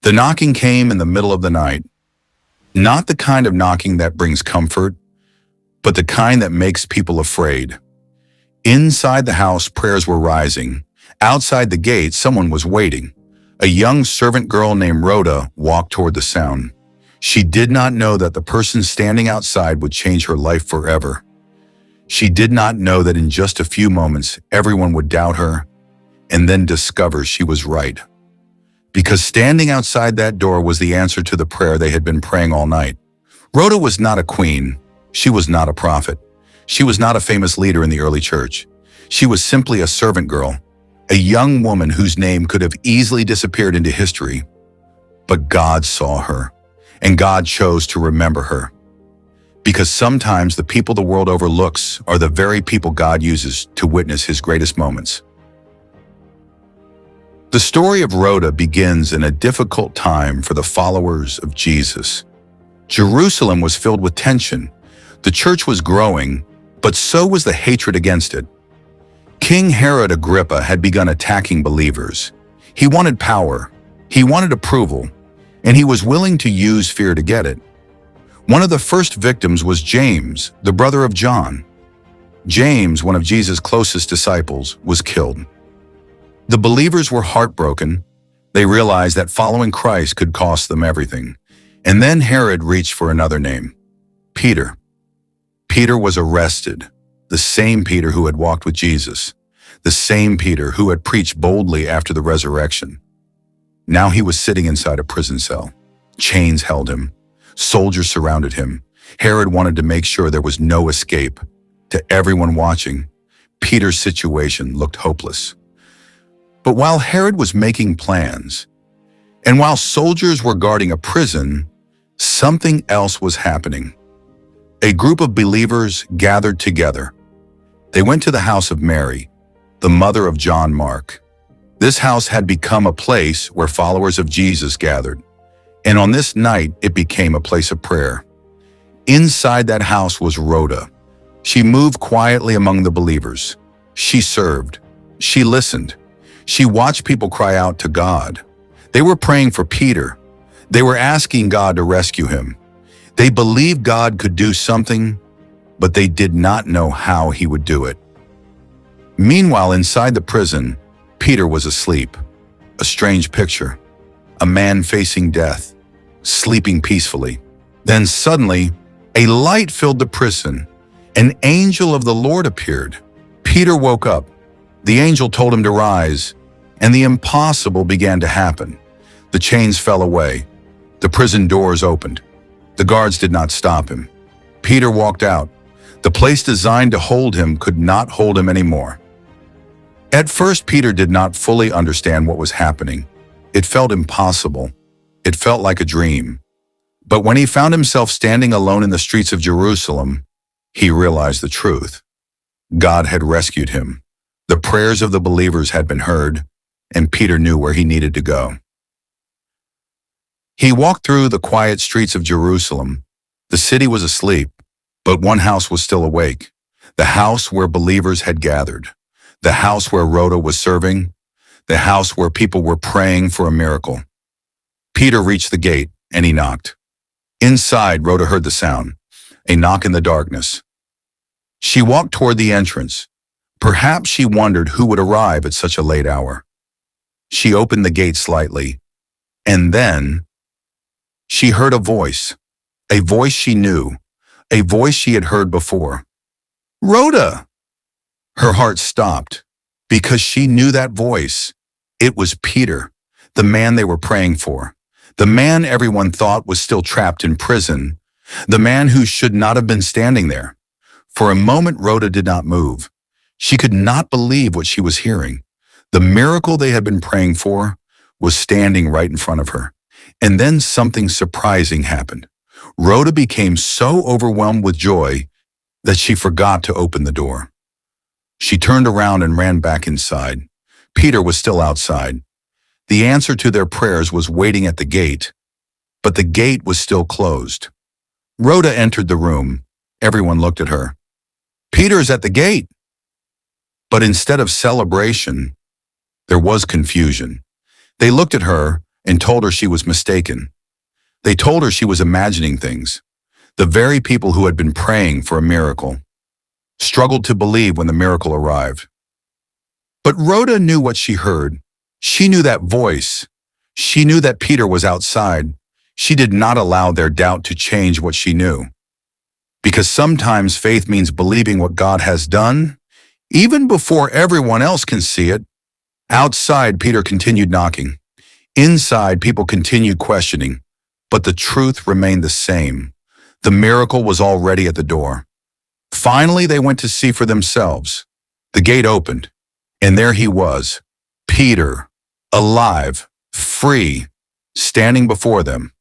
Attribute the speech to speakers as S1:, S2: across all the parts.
S1: The knocking came in the middle of the night. Not the kind of knocking that brings comfort, but the kind that makes people afraid. Inside the house, prayers were rising. Outside the gate, someone was waiting. A young servant girl named Rhoda walked toward the sound. She did not know that the person standing outside would change her life forever. She did not know that in just a few moments, everyone would doubt her and then discover she was right. Because standing outside that door was the answer to the prayer they had been praying all night. Rhoda was not a queen. She was not a prophet. She was not a famous leader in the early church. She was simply a servant girl, a young woman whose name could have easily disappeared into history. But God saw her, and God chose to remember her. Because sometimes the people the world overlooks are the very people God uses to witness his greatest moments. The story of Rhoda begins in a difficult time for the followers of Jesus. Jerusalem was filled with tension. The church was growing, but so was the hatred against it. King Herod Agrippa had begun attacking believers. He wanted power, he wanted approval, and he was willing to use fear to get it. One of the first victims was James, the brother of John. James, one of Jesus' closest disciples, was killed. The believers were heartbroken. They realized that following Christ could cost them everything. And then Herod reached for another name, Peter. Peter was arrested, the same Peter who had walked with Jesus, the same Peter who had preached boldly after the resurrection. Now he was sitting inside a prison cell. Chains held him. Soldiers surrounded him. Herod wanted to make sure there was no escape. To everyone watching, Peter's situation looked hopeless. But while Herod was making plans, and while soldiers were guarding a prison, something else was happening. A group of believers gathered together. They went to the house of Mary, the mother of John Mark. This house had become a place where followers of Jesus gathered, and on this night it became a place of prayer. Inside that house was Rhoda. She moved quietly among the believers. She served. She listened. She watched people cry out to God. They were praying for Peter. They were asking God to rescue him. They believed God could do something, but they did not know how he would do it. Meanwhile, inside the prison, Peter was asleep. A strange picture. A man facing death, sleeping peacefully. Then suddenly, a light filled the prison. An angel of the Lord appeared. Peter woke up. The angel told him to rise, and the impossible began to happen. The chains fell away. The prison doors opened. The guards did not stop him. Peter walked out. The place designed to hold him could not hold him anymore. At first, Peter did not fully understand what was happening. It felt impossible. It felt like a dream. But when he found himself standing alone in the streets of Jerusalem, he realized the truth. God had rescued him. The prayers of the believers had been heard, and Peter knew where he needed to go. He walked through the quiet streets of Jerusalem. The city was asleep, but one house was still awake. The house where believers had gathered. The house where Rhoda was serving. The house where people were praying for a miracle. Peter reached the gate, and he knocked. Inside, Rhoda heard the sound, a knock in the darkness. She walked toward the entrance. Perhaps she wondered who would arrive at such a late hour. She opened the gate slightly, and then she heard a voice she knew, a voice she had heard before. Rhoda! Her heart stopped, because she knew that voice. It was Peter, the man they were praying for, the man everyone thought was still trapped in prison, the man who should not have been standing there. For a moment, Rhoda did not move. She could not believe what she was hearing. The miracle they had been praying for was standing right in front of her. And then something surprising happened. Rhoda became so overwhelmed with joy that she forgot to open the door. She turned around and ran back inside. Peter was still outside. The answer to their prayers was waiting at the gate, but the gate was still closed. Rhoda entered the room. Everyone looked at her. Peter's at the gate. But instead of celebration, there was confusion. They looked at her, and told her she was mistaken. They told her she was imagining things. The very people who had been praying for a miracle struggled to believe when the miracle arrived. But Rhoda knew what she heard. She knew that voice. She knew that Peter was outside. She did not allow their doubt to change what she knew. Because sometimes faith means believing what God has done, even before everyone else can see it. Outside, Peter continued knocking. Inside, people continued questioning. But the truth remained the same. The miracle was already at the door. Finally, they went to see for themselves. The gate opened, and there he was, Peter, alive, free, standing before them.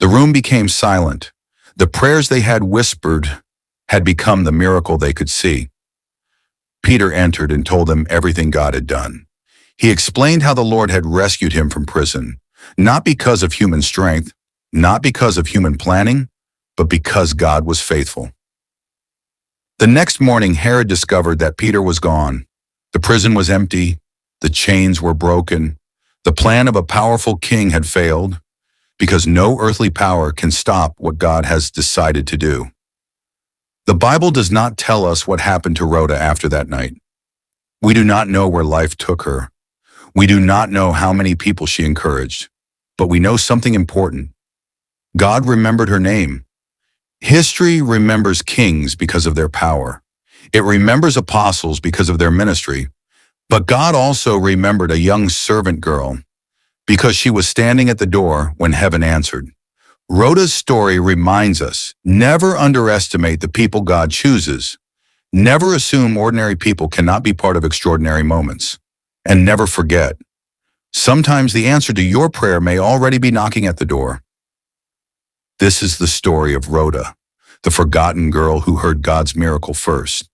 S1: The room became silent. The prayers they had whispered had become the miracle they could see. Peter entered and told them everything God had done. He explained how the Lord had rescued him from prison, not because of human strength, not because of human planning, but because God was faithful. The next morning, Herod discovered that Peter was gone. The prison was empty. The chains were broken. The plan of a powerful king had failed, because no earthly power can stop what God has decided to do. The Bible does not tell us what happened to Rhoda after that night. We do not know where life took her. We do not know how many people she encouraged, but we know something important. God remembered her name. History remembers kings because of their power. It remembers apostles because of their ministry. But God also remembered a young servant girl because she was standing at the door when heaven answered. Rhoda's story reminds us, never underestimate the people God chooses. Never assume ordinary people cannot be part of extraordinary moments. And never forget, sometimes the answer to your prayer may already be knocking at the door. This is the story of Rhoda, the forgotten girl who heard God's miracle first.